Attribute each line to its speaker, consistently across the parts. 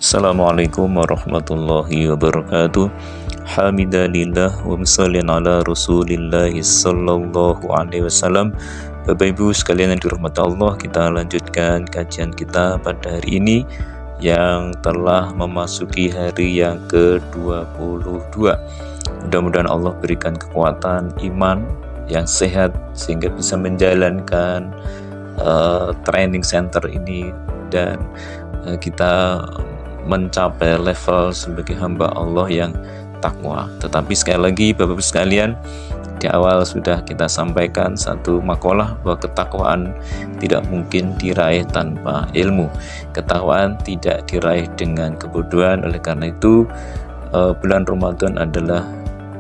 Speaker 1: Assalamualaikum warahmatullahi wabarakatuh. Hamidalillah wa musallin ala Rasulillah sallallahu alaihi wasallam. Bapak Ibu sekalian yang dirahmati Allah, kita lanjutkan kajian kita pada hari ini yang telah memasuki hari yang ke-22. Mudah-mudahan Allah berikan kekuatan iman yang sehat sehingga bisa menjalankan training center ini dan kita mencapai level sebagai hamba Allah yang takwa. Tetapi sekali lagi Bapak-Ibu sekalian, di awal sudah kita sampaikan satu makalah bahwa ketakwaan tidak mungkin diraih tanpa ilmu. Ketakwaan tidak diraih dengan kebodohan. Oleh karena itu bulan Ramadan adalah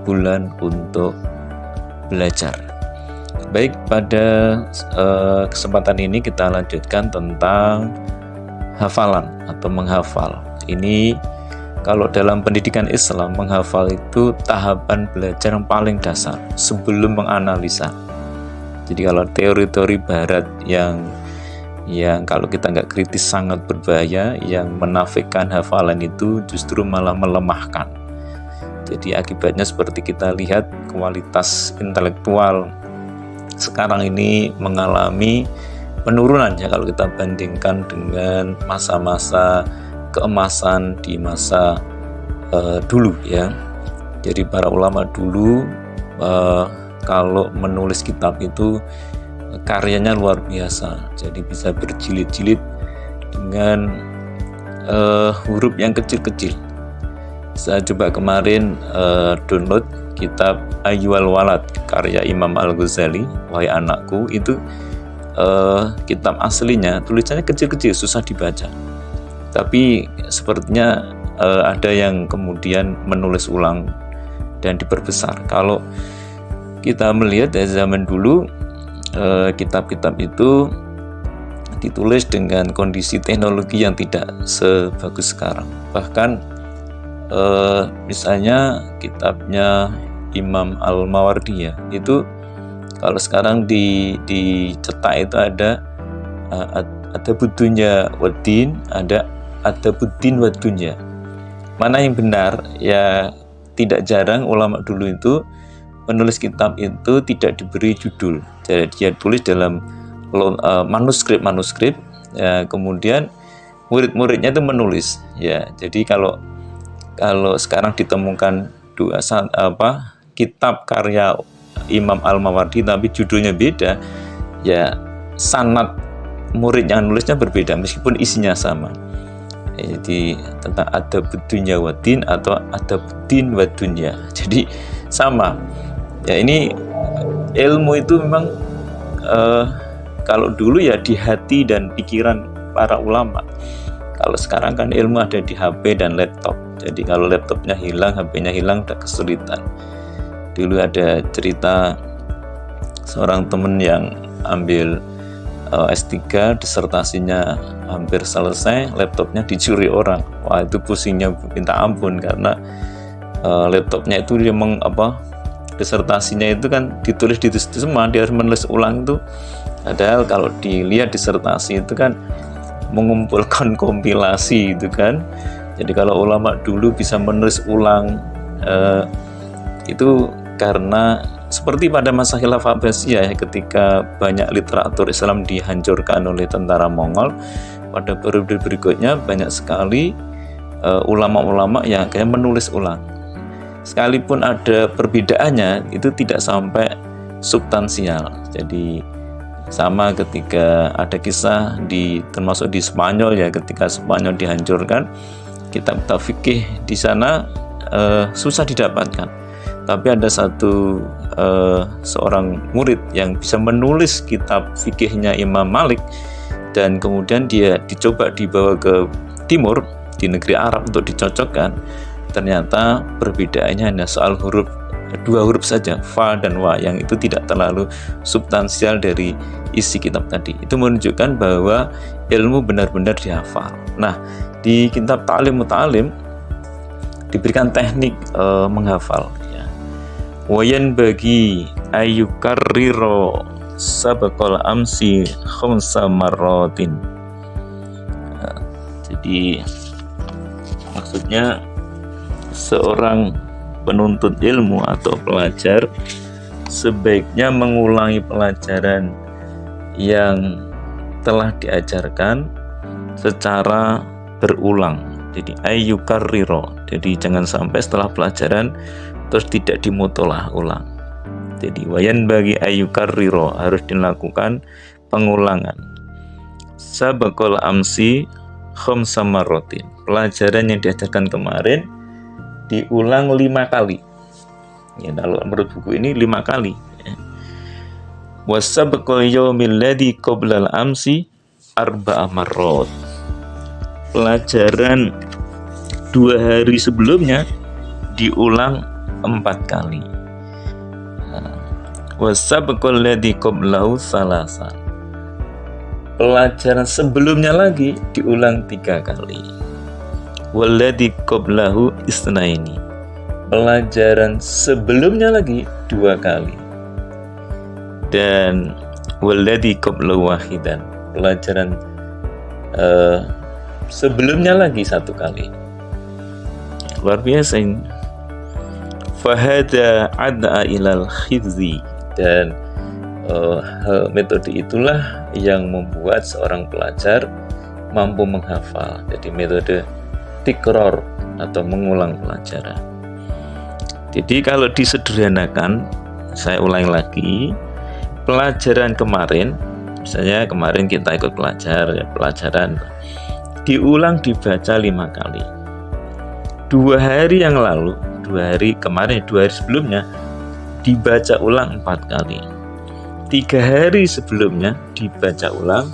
Speaker 1: bulan untuk belajar. Baik, pada kesempatan ini kita lanjutkan tentang hafalan atau menghafal. Ini kalau dalam pendidikan Islam, menghafal itu tahapan belajar yang paling dasar sebelum menganalisa. Jadi kalau teori-teori barat yang kalau kita nggak kritis sangat berbahaya, yang menafikan hafalan itu justru malah melemahkan. Jadi akibatnya seperti kita lihat kualitas intelektual sekarang ini mengalami penurunan ya kalau kita bandingkan dengan masa-masa keemasan di masa dulu ya. Jadi para ulama dulu kalau menulis kitab itu karyanya luar biasa. Jadi bisa berjilid-jilid dengan huruf yang kecil-kecil. Saya coba kemarin download kitab Ayyuhal Walad karya Imam Al-Ghazali, Wahai Anakku, itu kitab aslinya tulisannya kecil-kecil, susah dibaca. Tapi sepertinya ada yang kemudian menulis ulang dan diperbesar. Kalau kita melihat dari zaman dulu, kitab-kitab itu ditulis dengan kondisi teknologi yang tidak sebagus sekarang. Bahkan misalnya kitabnya Imam Al-Mawardi ya, itu kalau sekarang dicetak itu ada Adabuddin Waddin, ada Adabuddin Wadunya. Mana yang benar? Ya tidak jarang ulama dulu itu menulis kitab itu tidak diberi judul. Jadi dia tulis dalam manuskrip ya, kemudian murid-muridnya itu menulis ya. Jadi kalau sekarang ditemukan kitab karya Imam Al-Mawardi tapi judulnya beda, ya sanad murid yang nulisnya berbeda meskipun isinya sama. Jadi tentang Adabuddin Waddin atau Adabuddin Wadunya, jadi sama ya. Ini ilmu itu memang kalau dulu ya di hati dan pikiran para ulama. Kalau sekarang kan ilmu ada di HP dan laptop. Jadi kalau laptopnya hilang, HP-nya hilang, udah kesulitan. Dulu ada cerita seorang teman yang ambil S3, disertasinya hampir selesai, laptopnya dicuri orang. Wah, itu pusingnya minta ampun karena laptopnya itu dia disertasinya itu kan ditulis di situ semua, dia harus menulis ulang itu. Padahal kalau dilihat disertasi itu kan mengumpulkan kompilasi itu kan. Jadi kalau ulama dulu bisa menulis ulang itu karena seperti pada masa Khilafah Abbasiyah ya, ketika banyak literatur Islam dihancurkan oleh tentara Mongol, pada periode berikutnya banyak sekali ulama-ulama yang kayak menulis ulang. Sekalipun ada perbedaannya, itu tidak sampai substansial. Jadi sama ketika ada kisah termasuk di Spanyol ya, ketika Spanyol dihancurkan, kitab-kitab fikih di sana susah didapatkan. Tapi ada seorang murid yang bisa menulis kitab fikihnya Imam Malik, dan kemudian dia dibawa ke timur di negeri Arab untuk dicocokkan. Ternyata perbedaannya hanya soal dua huruf saja, fa dan wa, yang itu tidak terlalu substansial dari isi kitab tadi. Itu menunjukkan bahwa ilmu benar-benar dihafal. Nah, di kitab Ta'lim Muta'alim diberikan teknik menghafal. Wayan bagi ayyukarriro sabaqal amsi khamsa marratin. Jadi Maksudnya seorang penuntut ilmu atau pelajar sebaiknya mengulangi pelajaran yang telah diajarkan secara berulang. Jadi ayyukarriro. Jadi jangan sampai setelah pelajaran terus tidak dimutolaah ulang. Jadi wayan bagi ayyukarriro, harus dilakukan pengulangan. Sabaqal amsi khamsa marratin. Pelajaran yang diajarkan kemarin diulang 5 kali. Ya, kalau menurut buku ini 5 kali. Wasabaqal yaumil ladzi qoblal amsi arba'a marrat. Pelajaran 2 hari sebelumnya diulang 4 kali. Wasabaqal ladzi qoblahu salasan. Pelajaran sebelumnya lagi diulang 3 kali. Walladzi qoblahu isnaini. Pelajaran sebelumnya lagi 2 kali. Dan walladzi qoblahu wahidan. Pelajaran sebelumnya lagi 1 kali. Luar biasa ini. Fahada ad'a ilal khidzi. Dan metode itulah yang membuat seorang pelajar mampu menghafal. Jadi metode tikror atau mengulang pelajaran. Jadi kalau disederhanakan, saya ulang lagi, pelajaran kemarin, misalnya kemarin kita ikut pelajaran diulang dibaca 5 kali. 2 hari yang lalu, 2 hari kemarin, 2 hari sebelumnya dibaca ulang 4 kali. 3 hari sebelumnya dibaca ulang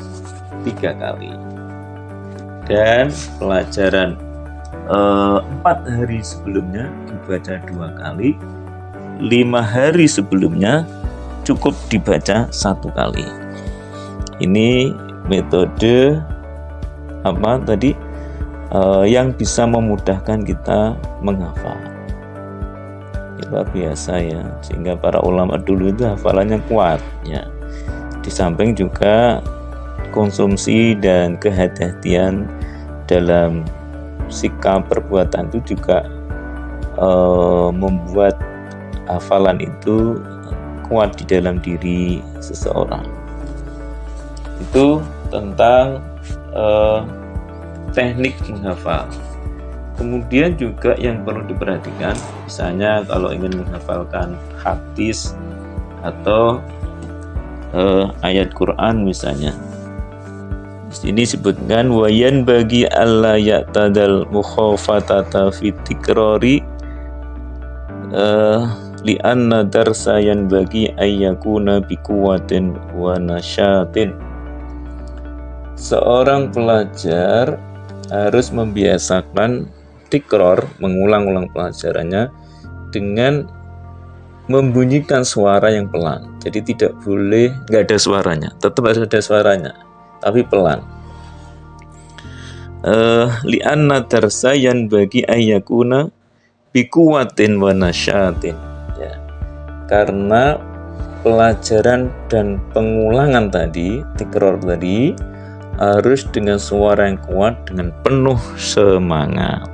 Speaker 1: 3 kali. Dan pelajaran 4 hari sebelumnya dibaca 2 kali. 5 hari sebelumnya cukup dibaca 1 kali. Ini metode yang bisa memudahkan kita menghafal. Luar biasa ya, sehingga para ulama dulu itu hafalannya kuat ya. Di samping juga konsumsi dan kehati-hatian dalam sikap perbuatan itu juga membuat hafalan itu kuat di dalam diri seseorang. Itu tentang teknik menghafal. Kemudian juga yang perlu diperhatikan, misalnya kalau ingin menghafalkan hadis atau ayat Quran misalnya. Di sini disebutkan wayan bagi alla ya'tadal mukhafatata fi tikrari li anna darsa yan bagi ayyakuna biquwatin wa nasyatin. Seorang pelajar harus membiasakan tikror, mengulang-ulang pelajarannya dengan membunyikan suara yang pelan. Jadi tidak boleh nggak ada suaranya, tetap harus ada suaranya, tapi pelan. Li'anna darsa yan bagi ayyakuna biquwatin wa nasyatin. Ya. Karena pelajaran dan pengulangan tadi, tikror tadi harus dengan suara yang kuat, dengan penuh semangat.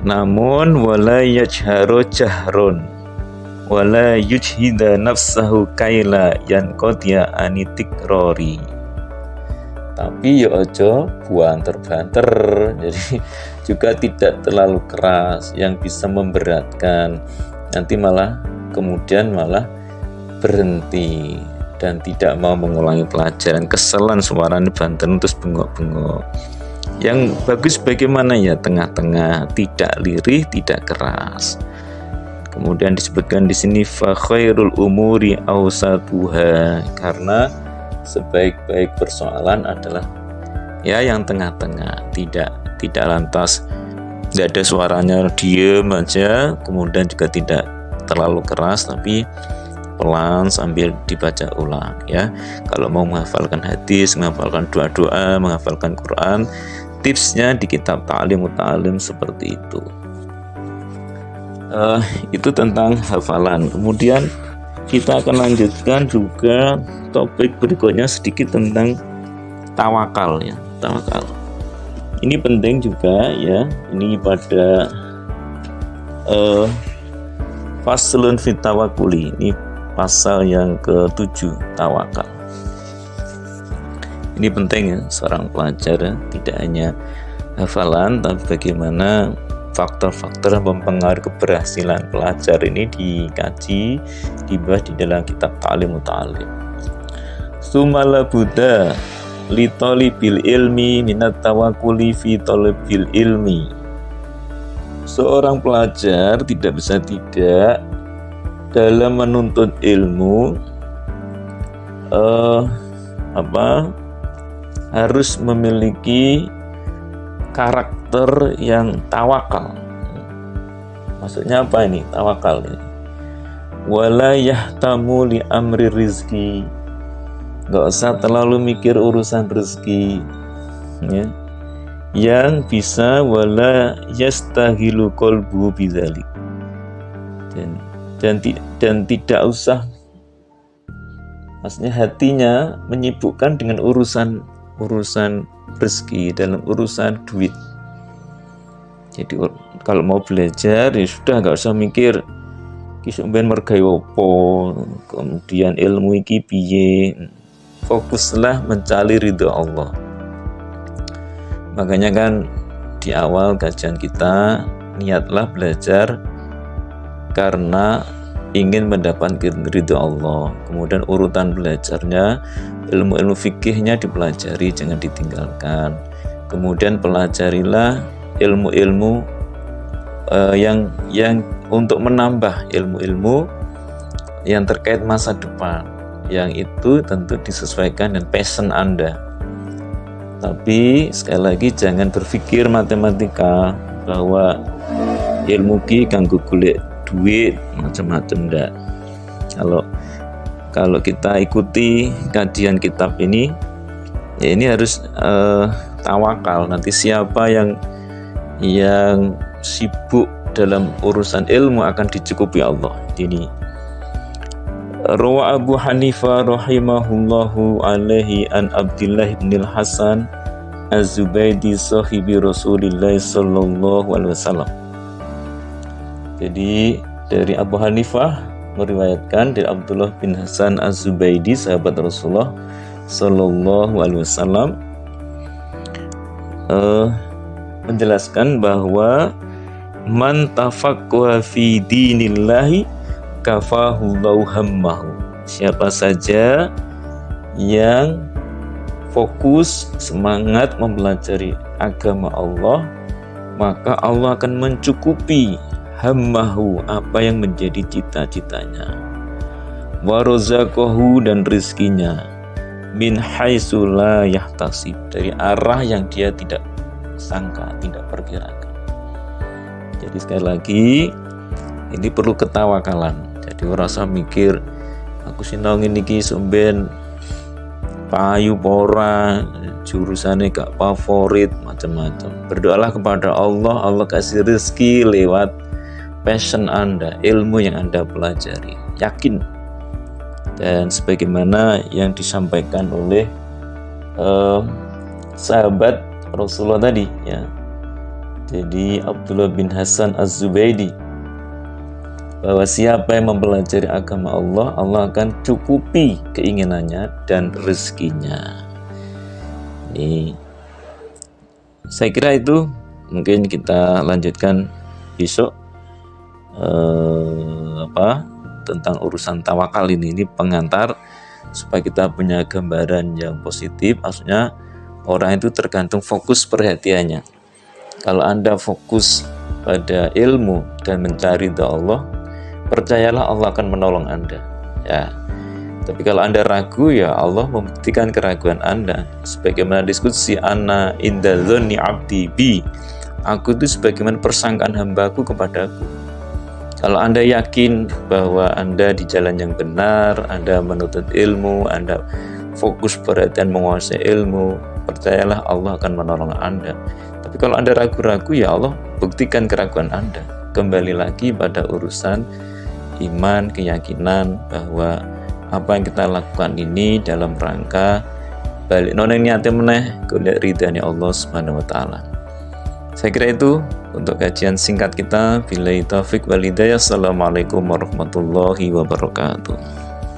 Speaker 1: Namun wala yajharu jahrun wala yujhida nafsahu kaila yanqatiya anitikrori. Tapi ya ojo banter-banter, jadi juga tidak terlalu keras yang bisa memberatkan, nanti kemudian malah berhenti dan tidak mau mengulangi pelajaran, keselan suaranya banter terus bengok-bengok. Yang bagus bagaimana ya, tengah-tengah, tidak lirih, tidak keras. Kemudian disebutkan di sini fa khairul umuri awsatuha, karena sebaik-baik persoalan adalah ya yang tengah-tengah, tidak lantas tidak ada suaranya, diem aja, kemudian juga tidak terlalu keras tapi pelan sambil dibaca ulang ya. Kalau mau menghafalkan hadis, menghafalkan doa-doa, menghafalkan Quran, tipsnya di kitab Ta'lim Muta'alim seperti itu. Itu tentang hafalan. Kemudian kita akan lanjutkan juga topik berikutnya sedikit tentang tawakal ya. Tawakal ini penting juga ya, ini pada faslun fit tawakkuli, ini pasal yang ke-7 tawakal. Ini penting ya, seorang pelajar ya, tidak hanya hafalan tapi bagaimana faktor-faktor yang mempengaruhi keberhasilan pelajar ini dikaji, dibahas di dalam kitab Ta'lim Muta'allim. Sumala Buddha li talibil ilmi minat tawakkuli fi talibil ilmi. Seorang pelajar tidak bisa tidak dalam menuntut ilmu harus memiliki karakter yang tawakal. Maksudnya apa ini tawakal ini? Wala yahtamu li amri rizki, nggak usah terlalu mikir urusan rezeki ya. Yang bisa wala yastahilu qalbu bidzalik, dan tidak usah, maksudnya hatinya menyibukkan dengan urusan rezeki, dalam urusan duit. Jadi kalau mau belajar ya sudah, nggak usah mikir kisumben mergai opo, kemudian ilmu iki piye. Fokuslah mencari ridho Allah. Makanya kan di awal kajian kita, niatlah belajar karena ingin mendapatkan ridho Allah. Kemudian urutan belajarnya, ilmu-ilmu fikihnya dipelajari, jangan ditinggalkan. Kemudian pelajarilah ilmu-ilmu yang untuk menambah ilmu-ilmu yang terkait masa depan, yang itu tentu disesuaikan dengan passion Anda. Tapi sekali lagi jangan berpikir matematika bahwa ilmu ki kanggo golek duit macam-macam, enggak. Kalau kita ikuti kajian kitab ini ya, ini harus tawakal. Nanti siapa yang sibuk dalam urusan ilmu akan dicukupi Allah. Ini Rawa Abu Hanifah rahimahullahu alaihi an Abdullah bin Hasan Az-Zubaydi sahibi Rasulillah sallallahu alaihi wasallam. Jadi dari Abu Hanifah meriwayatkan dari Abdullah bin Hasan Az-Zubaydi, sahabat Rasulullah sallallahu alaihi wasallam, menjelaskan bahwa man tafaqqa fi dinillahi kafahullahu hammahu. Siapa saja yang fokus semangat mempelajari agama Allah, maka Allah akan mencukupi hammahu, apa yang menjadi cita-citanya, wa razaqahu, dan rizkinya, min haitsu la yahtasib, dari arah yang dia tidak sangka, tidak perkirakan. Jadi sekali lagi ini perlu ketawakalan. Jadi ora usah mikir aku sinau ngene iki sumben payu pora, jurusannya gak favorit, macam-macam. Berdoalah kepada Allah, Allah kasih rezeki lewat passion Anda, ilmu yang Anda pelajari. Yakin. Dan sebagaimana yang disampaikan oleh sahabat Rasulullah tadi ya. Jadi Abdullah bin Hasan Az-Zubaydi, bahwa siapa yang mempelajari agama Allah, Allah akan cukupi keinginannya dan rezekinya. Ini saya kira itu mungkin kita lanjutkan besok tentang urusan tawakal ini pengantar supaya kita punya gambaran yang positif. Maksudnya orang itu tergantung fokus perhatiannya. Kalau Anda fokus pada ilmu dan mencari ridha Allah, percayalah Allah akan menolong Anda ya. Tapi kalau Anda ragu, ya Allah membuktikan keraguan Anda. Sebagaimana diskusi ana inda dzanni abdi bi, aku itu sebagaimana persangkaan hambaku kepadaku. Kalau Anda yakin bahwa Anda di jalan yang benar, Anda menuntut ilmu, Anda fokus perhatian menguasai ilmu, percayalah Allah akan menolong Anda. Tapi kalau Anda ragu-ragu, ya Allah buktikan keraguan Anda. Kembali lagi pada urusan iman, keyakinan bahwa apa yang kita lakukan ini dalam rangka balik noneng niatnya meneh golek ridhanya Allah Subhanahu wa taala. Saya kira itu untuk kajian singkat kita. Billahi taufik wal hidayah. Assalamualaikum warahmatullahi wabarakatuh.